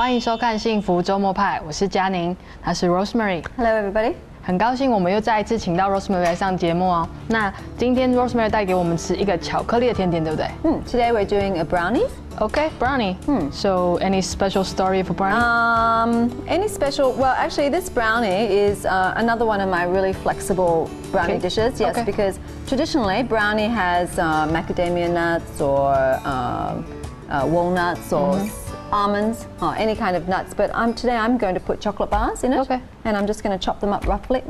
欢迎收看《幸福周末派》，我是佳宁，她是 Rosemary。Hello everybody。很高兴我们又再一次请到 Rosemary 来上节目哦。那今天 Rosemary 带给我们吃一个巧克力的甜点，对不对？Today we're doing a brownie. Okay, brownie. So any special story for brownie? Any special? Well, actually, this brownie is another one of my really flexible brownie dishes. Yes, because traditionally brownie has macadamia nuts or walnuts or almonds, or any kind of nuts. But today I'm going to put chocolate bars in it, and I'm just going to chop them up roughly.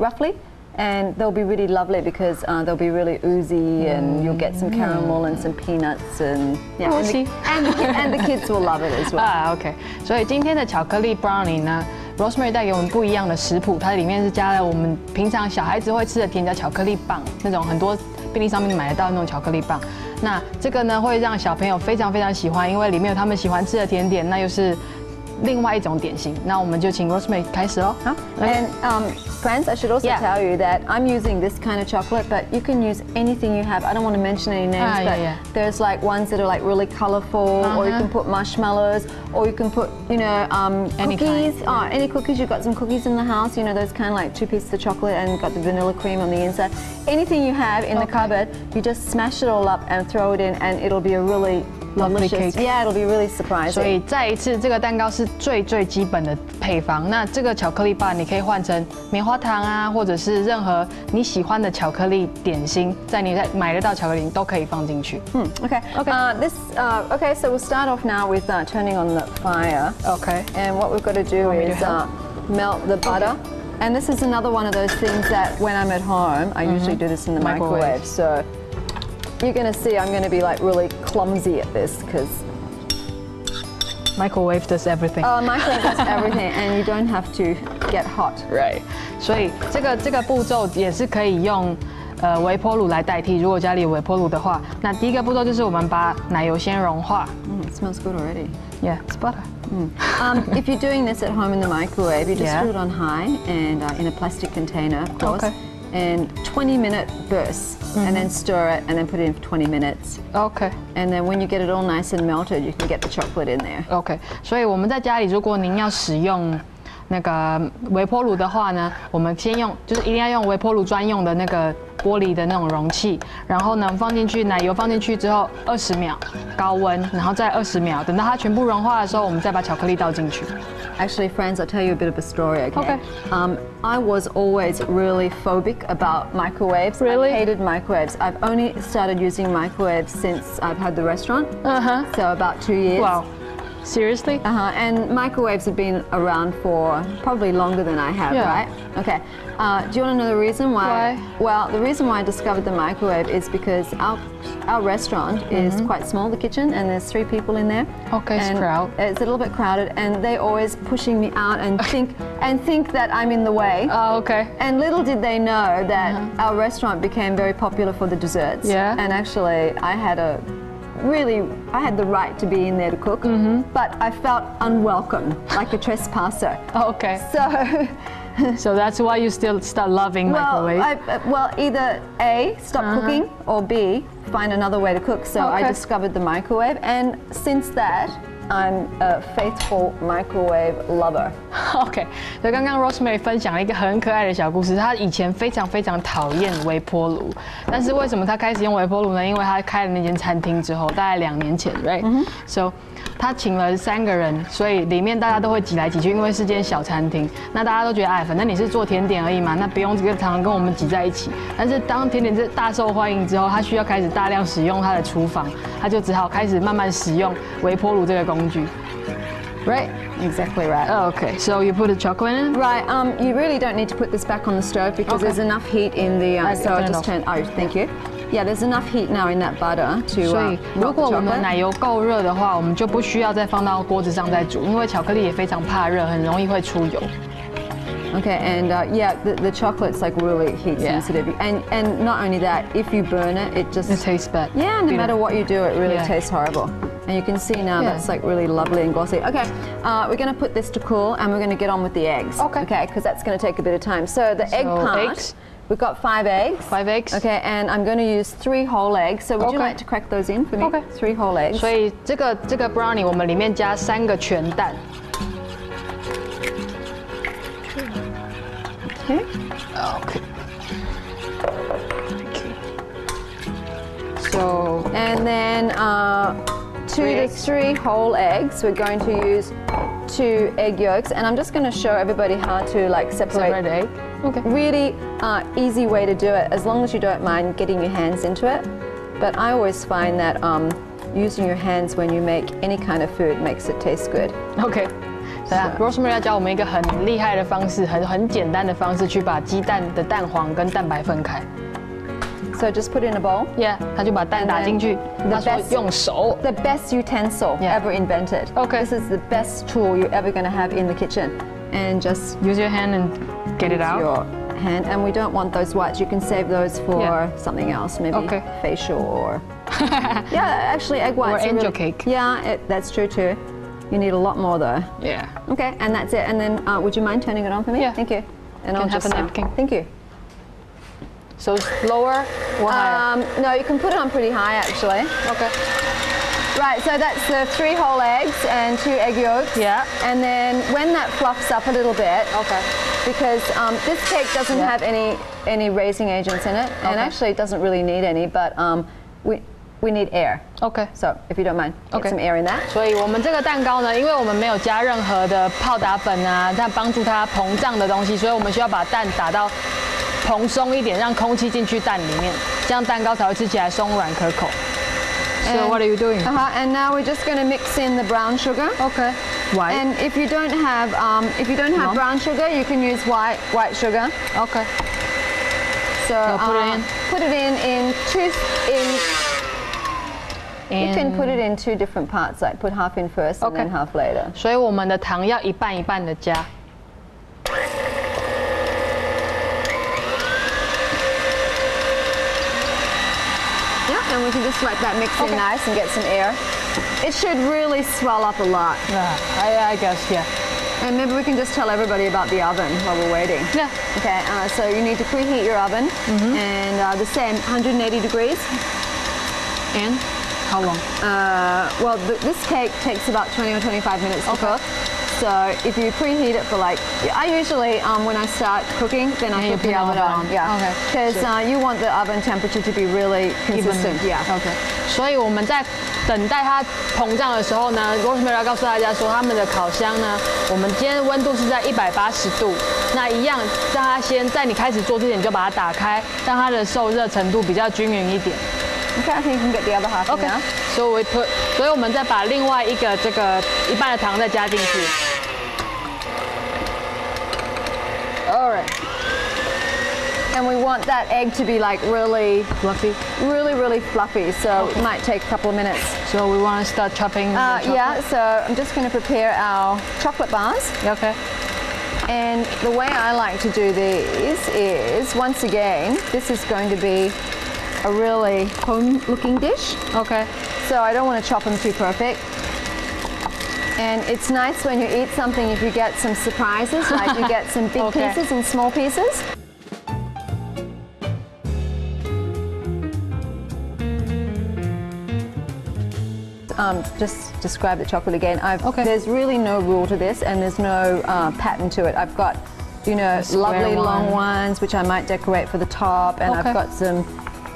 And they'll be really lovely because they'll be really oozy, and you'll get some caramel and some peanuts, and yeah, and the kids will love it as well. OK. 所以今天的巧克力 brownie 呢 ，Rosemary 带给我们不一样的食谱，它里面是加了我们平常小孩子会吃的甜，叫巧克力棒，那种很多便利商店买得到那种巧克力棒。那这个呢会让小朋友非常非常喜欢，因为里面有他们喜欢吃的甜点，那又是另外一种点心。那我们就请 Rosemary 开始喽。好 And friends, I should also tell you that I'm using this kind of chocolate, but you can use anything you have. I don't want to mention any names, but there's like ones that are like really colorful, or you can put marshmallows, or you can put, you know, cookies. Any cookies. You've got some cookies in the house, you know, those kind of like 2 pieces of chocolate and got the vanilla cream on the inside. Anything you have in the cupboard, you just smash it all up and throw it in, and it'll be a really lovely cake. Yeah, it'll be really surprising. 所以再一次，这个蛋糕是最基本的配方。那这个巧克力棒你可以换成棉花糖啊，或者是任何你喜欢的巧克力点心，在买得到巧克力都可以放进去。Okay. So we'll start off now with turning on the fire. Okay. And what we've got to do is melt the butter. And this is another one of those things that when I'm at home, I usually do this in the microwave. So you're going to see I'm going to be like really clumsy at this because microwave does everything. Microwave does everything, and you don't have to get hot. Right. 所以这个步骤也是可以用微波炉来代替。如果家里有微波炉的话，那第一个步骤就是我们把奶油先融化。It smells good already. Yeah, it's butter. If you're doing this at home in the microwave, you just put it on high and in a plastic container, of course. And 20-minute bursts, and then stir it, and then put it in for 20 minutes. Okay. And then when you get it all nice and melted, you can get the chocolate in there. Okay. 所以我们在家里，如果您要使用那个微波炉的话呢，我们先用，就是一定要用微波炉专用的那个玻璃的那种容器，然后呢放进去，奶油放进去之后20秒高温，然后再20秒，等到它全部融化的时候，我们再把巧克力倒进去。Actually, friends, I'll tell you a bit of a story, okay? I was always really phobic about microwaves. Really? I hated microwaves. I've only started using microwaves since I've had the restaurant. So about 2 years. Wow. Seriously? And microwaves have been around for probably longer than I have, right? Okay. Do you want to know the reason why? Well, the reason why I discovered the microwave is because our restaurant is quite small, the kitchen, and there's 3 people in there. Okay, it's crowded. It's a little bit crowded, and they're always pushing me out and think that I'm in the way. Oh, okay. And little did they know that our restaurant became very popular for the desserts. Yeah. And actually, I had the right to be in there to cook, but I felt unwelcome, like a trespasser. Okay. So that's why you still start loving microwave. Well, either A, stop cooking, or B, find another way to cook. So I discovered the microwave, and since that, I'm a faithful microwave lover. OK， 所以刚刚 Rosemary 分享了一个很可爱的小故事。她以前非常讨厌微波炉，但是为什么她开始用微波炉呢？因为她开了那间餐厅之后，大概2年前 ，right？So 她请了3个人，所以里面大家都会挤来挤去，因为是间小餐厅。那大家都觉得，哎，反正你是做甜点而已嘛，那不用常常跟我们挤在一起。但是当甜点是大受欢迎之后，她需要开始大量使用她的厨房，她就只好开始慢慢使用微波炉这个工具。Right? Exactly right. Okay, so you put the chocolate in? Right. You really don't need to put this back on the stove because there's enough heat in the. So I'll just turn. Oh, thank you. Yeah, there's enough heat now in that butter to. 所以如果我们奶油够热的话，我们就不需要再放到锅子上再煮，因为巧克力也非常怕热，很容易会出油。Okay, and yeah, the chocolate's like really heat sensitive, and not only that, if you burn it, it tastes bad. Yeah, no matter what you do, it really tastes horrible. And you can see now that's like really lovely and glossy. Okay, we're going to put this to cool, and we're going to get on with the eggs. Okay, because that's going to take a bit of time. So the egg part. We've got 5 eggs. 5 eggs. Okay, and I'm going to use 3 whole eggs. So would you like to crack those in for me? Okay. 3 whole eggs. 所以这个 brownie 我们里面加3个全蛋。Okay. Okay. So, and then 2 to 3 whole eggs. We're going to use 2 egg yolks, and I'm just going to show everybody how to like separate the egg. Okay. Really easy way to do it, as long as you don't mind getting your hands into it. But I always find that using your hands when you make any kind of food makes it taste good. Okay. 对啊 ，Rosemary 要教我们一个很厉害的方式，很简单的方式去把鸡蛋的蛋黄跟蛋白分开。So just put it in a bowl. Yeah， 他就把蛋打进去。他说用手。The best utensil ever invented. Okay. This is the best tool you're ever going to have in the kitchen, and just use your hand and get it out. Your hand, and we don't want those whites. You can save those for something else, maybe facial or. Yeah, actually egg whites. Or angel cake. Yeah, that's true too. You need a lot more though. Yeah. Okay, and that's it. And then, would you mind turning it on for me? Yeah. Thank you. And I'll have a napkin. Thank you. So lower or higher? No, you can put it on pretty high actually. Okay. Right, so that's the 3 whole eggs and 2 egg yolks. Yeah. And then when that fluffs up a little bit, okay, because this cake doesn't have any raising agents in it, and actually it doesn't really need any, but we need air. Okay. So if you don't mind, get some air in that. 所以我们这个蛋糕呢，因为我们没有加任何的泡打粉啊，它帮助它膨胀的东西，所以我们需要把蛋打到蓬松一点，让空气进去蛋里面，这样蛋糕才会吃起来松软可口。So what are you doing? And now we're just going to mix in the brown sugar. Okay. White. And if you don't have brown sugar, you can use white sugar. Okay. So put it in two. You can put it in 2 different parts, like put half in first and then half later. 所以我们的糖要一半一半的加。Yeah, and we can just let that mix in nice and get some air. It should really swell up a lot. Yeah, I guess, yeah. And maybe we can just tell everybody about the oven while we're waiting. Yeah. Okay, so you need to preheat your oven, and the same, 180 degrees. And how long? Well, this cake takes about 20 or 25 minutes to cook. So if you preheat it for like, I usually, when I start cooking, then I put the oven on. Yeah. Okay. Because you want the oven temperature to be really consistent. Yeah. Okay. 所以我们在等待它膨胀的时候呢 ，Rosemary 要告诉大家说，他们的烤箱呢，我们今天温度是在180度。那一样，让它先在你开始做之前，你就把它打开，让它的受热程度比较均匀一点。Okay, I think you can get the other half now. So we put， 所以我们再把另外一个这个一半的糖再加进去。Alright. And we want that egg to be like really fluffy. Really fluffy. So it might take a couple of minutes. So we want to start chopping. Yeah. So I'm just going to prepare our chocolate bars. Okay. And the way I like to do these is, once again, this is going to be a really home-looking dish. Okay. So I don't want to chop them too perfect. And it's nice when you eat something if you get some surprises, like you get some big pieces and small pieces. Just describe the chocolate again. There's really no rule to this, and there's no pattern to it. I've got, you know, lovely long ones, which I might decorate for the top, and I've got some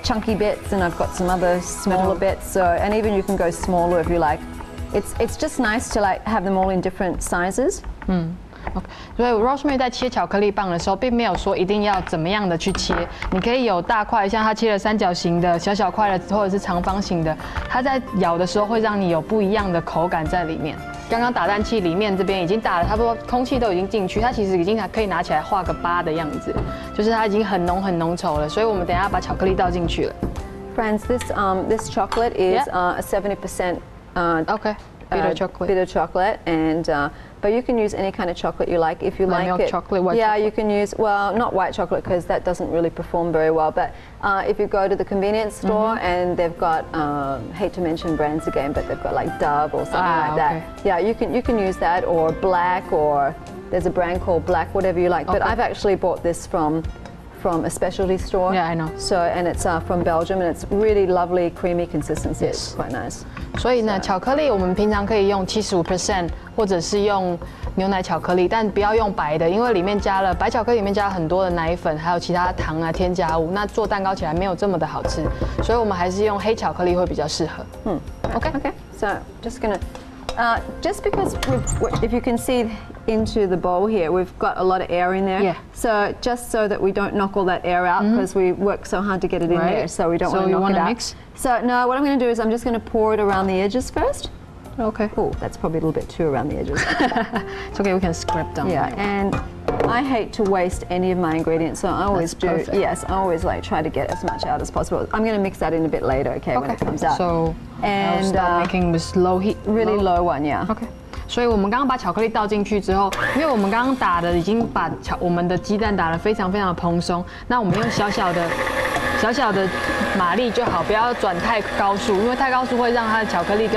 chunky bits, and I've got some other smaller bits. So, and even you can go smaller if you like. It's just nice to like have them all in different sizes. Okay. 所以 Rosemary 在切巧克力棒的时候，并没有说一定要怎么样的去切，你可以有大块，像它切了三角形的、小小块的，或者是长方形的，它在咬的时候会让你有不一样的口感在里面。刚刚打蛋器里面这边已经打了差不多，空气都已经进去，它其实已经可以拿起来画个8的样子，就是它已经很浓稠了。所以我们等一下把巧克力倒进去了。Friends, this chocolate is a 70% bitter chocolate. Bitter chocolate, and but you can use any kind of chocolate you like. If you like milk it, chocolate, white yeah, chocolate. you can use, well, not white chocolate because that doesn't really perform very well. But if you go to the convenience store and they've got, hate to mention brands again, but they've got like Dove or something like that. Yeah, you can use that, or black, or there's a brand called Black, whatever you like. But I've actually bought this from from a specialty store. Yeah, I know. So and it's from Belgium and it's really lovely, creamy consistency. It's quite nice. 所以呢，巧克力我们平常可以用75%，或者是用牛奶巧克力，但不要用白的，因为里面加了白巧克力里面加了很多的奶粉，还有其他糖啊添加物，那做蛋糕起来没有这么的好吃，所以我们还是用黑巧克力会比较适合。Okay. So just gonna, just because if you can see into the bowl here, we've got a lot of air in there. Yeah. So just so that we don't knock all that air out, because we work so hard to get it in there, so we don't want to knock it out. Mix? So no, what I'm going to do is I'm just going to pour it around the edges first. Okay. Oh, that's probably a little bit too around the edges. It's okay, we can scrape down. Yeah, and I hate to waste any of my ingredients, so I always do. Perfect. Yes, I always like try to get as much out as possible. I'm going to mix that in a bit later, okay, when it comes out. So I'll start making with low heat. Really low one, yeah. Okay. 所以我们刚刚把巧克力倒进去之后，因为我们刚刚打的已经把我们的鸡蛋打得非常非常的蓬松，那我们用小小的马力就好，不要转太高速，因为太高速会让它的巧克力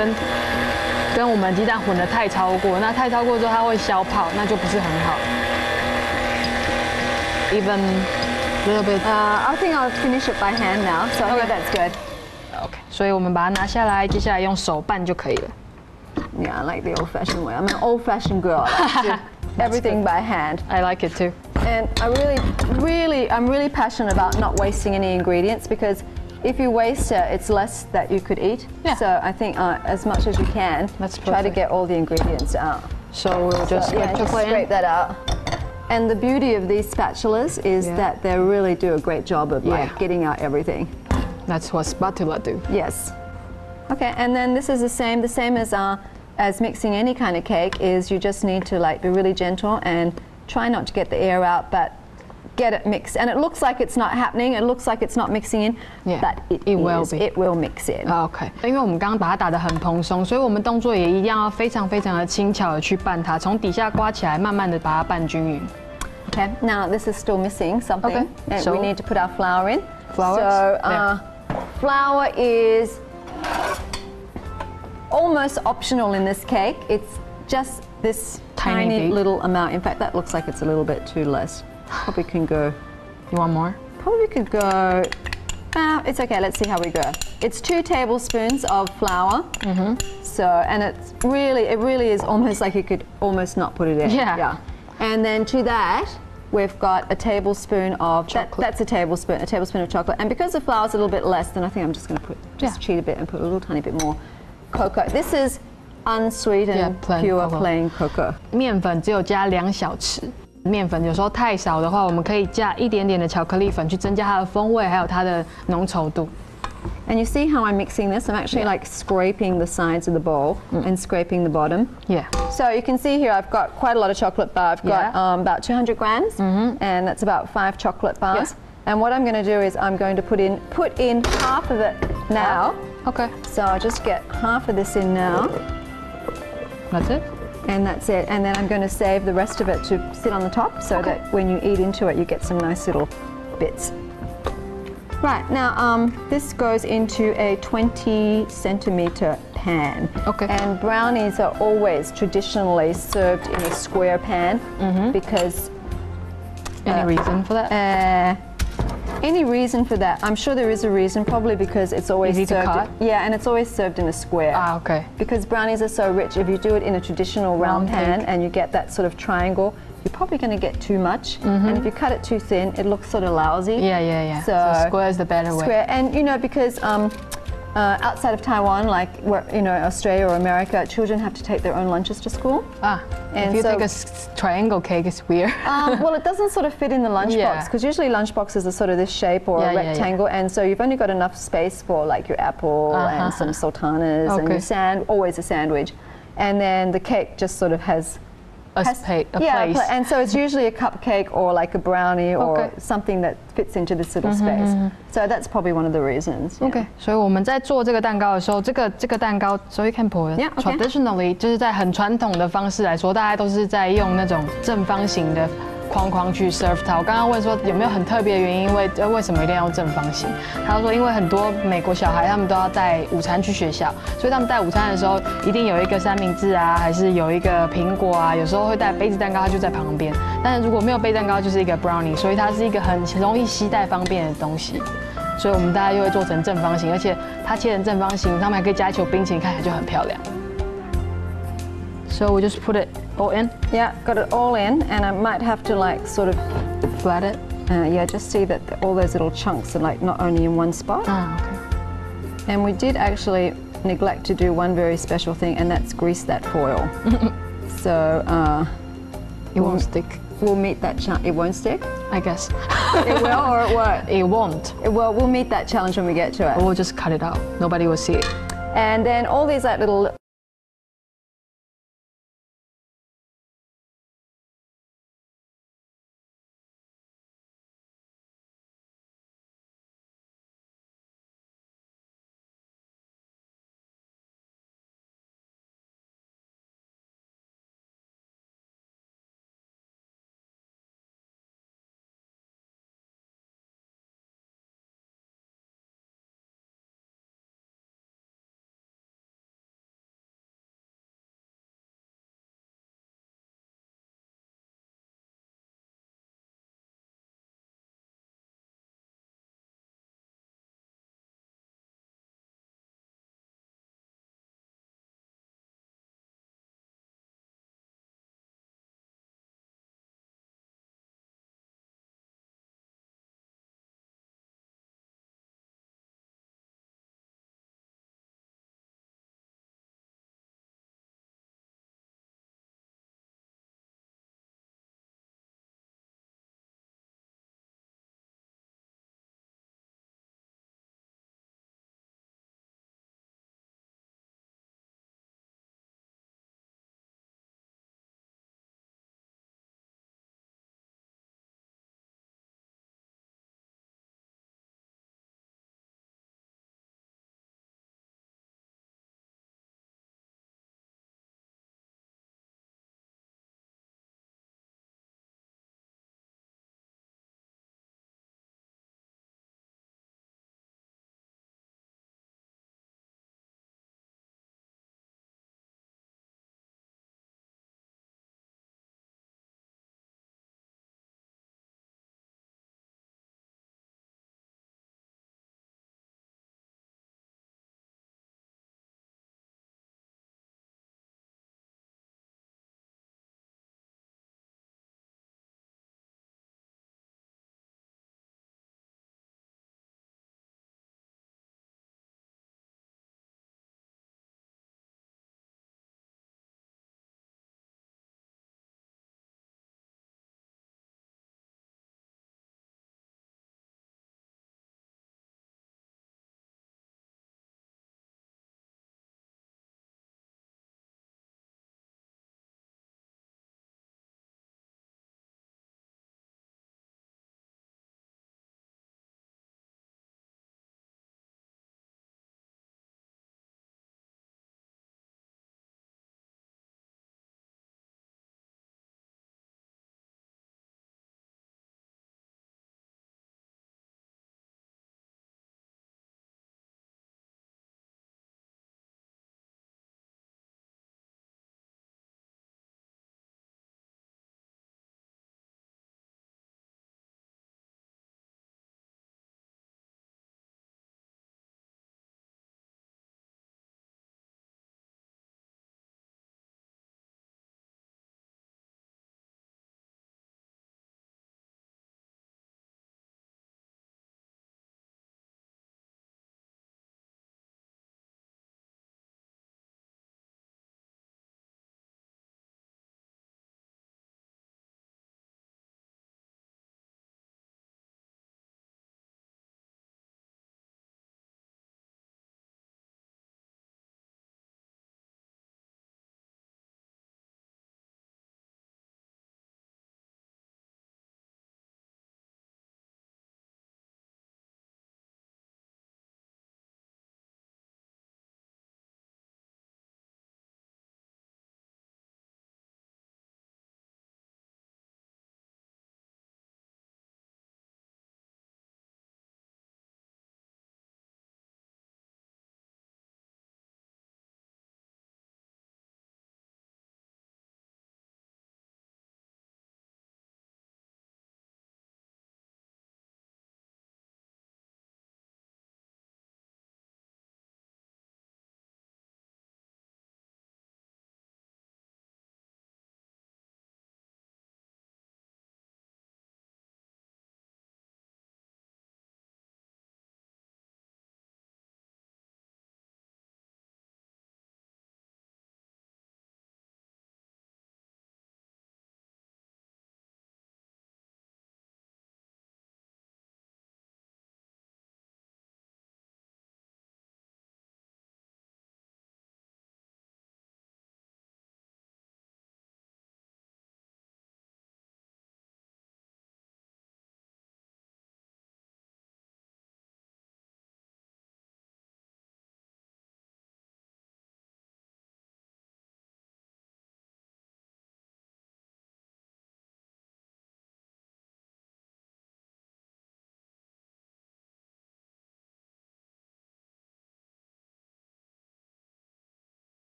跟我们鸡蛋混得太超过，那太超过之后它会消泡，那就不是很好。Even a little bit. I think I'll finish it by hand now, so I think that's good. Okay. 所以我们把它拿下来，接下来用手拌就可以了。Yeah, I like the old-fashioned way. I'm an old-fashioned girl. I like to do everything by hand. I like it too. And I'm really passionate about not wasting any ingredients, because if you waste it, it's less that you could eat. Yeah. So I think as much as you can, try to get all the ingredients out. So we'll just scrape that out. And the beauty of these spatulas is that they really do a great job of like getting out everything. That's what spatula do. Yes. Okay, and then this is the same as mixing any kind of cake, is you just need to like be really gentle and try not to get the air out, but get it mixed. And it looks like it's not happening, it looks like it's not mixing in, but it will mix in. OK， 因为我们刚刚把它打得很蓬松，所以我们动作也一样要非常非常的轻巧的去拌它，从底下刮起来，慢慢的把它拌均匀。Okay, now this is still missing something. Okay, and so we need to put our flour in. Flour. So flour is almost optional in this cake. It's just this tiny little amount. In fact, that looks like it's a little bit too less. Probably can go. You want more? Probably could go. It's okay. Let's see how we go. It's 2 tablespoons of flour. So, and it really is almost like you could almost not put it in. Yeah. And then to that, we've got a tablespoon of chocolate. That's a tablespoon of chocolate. And because the flour's a little bit less, then I think I'm just going to cheat a bit and put a little tiny bit more cocoa. This is unsweetened, pure plain cocoa. 面粉只有加2小匙。面粉有时候太少的话，我们可以加一点点的巧克力粉，去增加它的风味，还有它的浓稠度。And you see how I'm mixing this? I'm actually like scraping the sides of the bowl and scraping the bottom. Yeah. So you can see here I've got quite a lot of chocolate bar. I've got about 200 grams, and that's about 5 chocolate bars. And what I'm going to do is I'm going to put in half of it now. Okay. So I'll just get half of this in now. That's it? And that's it. And then I'm going to save the rest of it to sit on the top, so that when you eat into it, you get some nice little bits. Right, now this goes into a 20-centimeter pan. Okay. And brownies are always traditionally served in a square pan because... Any reason for that? Any reason for that? I'm sure there is a reason, probably because it's always served... Easy to cut? Yeah, and it's always served in a square. Okay. Because brownies are so rich, if you do it in a traditional round pan and you get that sort of triangle, you're probably going to get too much. And if you cut it too thin, it looks sort of lousy. Yeah. So square is the better way. Square, and you know, because outside of Taiwan, like Australia or America, children have to take their own lunches to school. And if you take a triangle cake, it's weird. Well, it doesn't sort of fit in the lunchbox, because usually lunchboxes are sort of this shape or a rectangle, and so you've only got enough space for like your apple and some sultanas and your always a sandwich, and then the cake just sort of has a place. And so it's usually a cupcake or like a brownie or something that fits into this little space. So that's probably one of the reasons. OK， 所以我们在做这个蛋糕的时候，这个蛋糕 ，so you can pour it. Traditionally， 就是在很传统的方式来说，大家都是在用那种正方形的框框去 serve 它。我刚刚问说有没有很特别的原因，为什么一定要用正方形？他说因为很多美国小孩他们都要带午餐去学校，所以他们带午餐的时候一定有一个三明治啊，还是有一个苹果啊，有时候会带杯子蛋糕，它就在旁边。但是如果没有杯蛋糕，就是一个 brownie， 所以它是一个很容易携带方便的东西。所以我们大家就会做成正方形，而且它切成正方形，他们还可以加一球冰淇淋，看起来就很漂亮。So we just put it all in? Yeah, got it all in, and I might have to like sort of flat it. Yeah, just see that all those little chunks are like not only in one spot. Okay. And we did actually neglect to do one very special thing, and that's grease that foil. So it won't stick. We'll meet that challenge. It won't stick? I guess. It will or it won't? It won't. Well, we'll meet that challenge when we get to it. We'll just cut it out. Nobody will see it. And then all these like little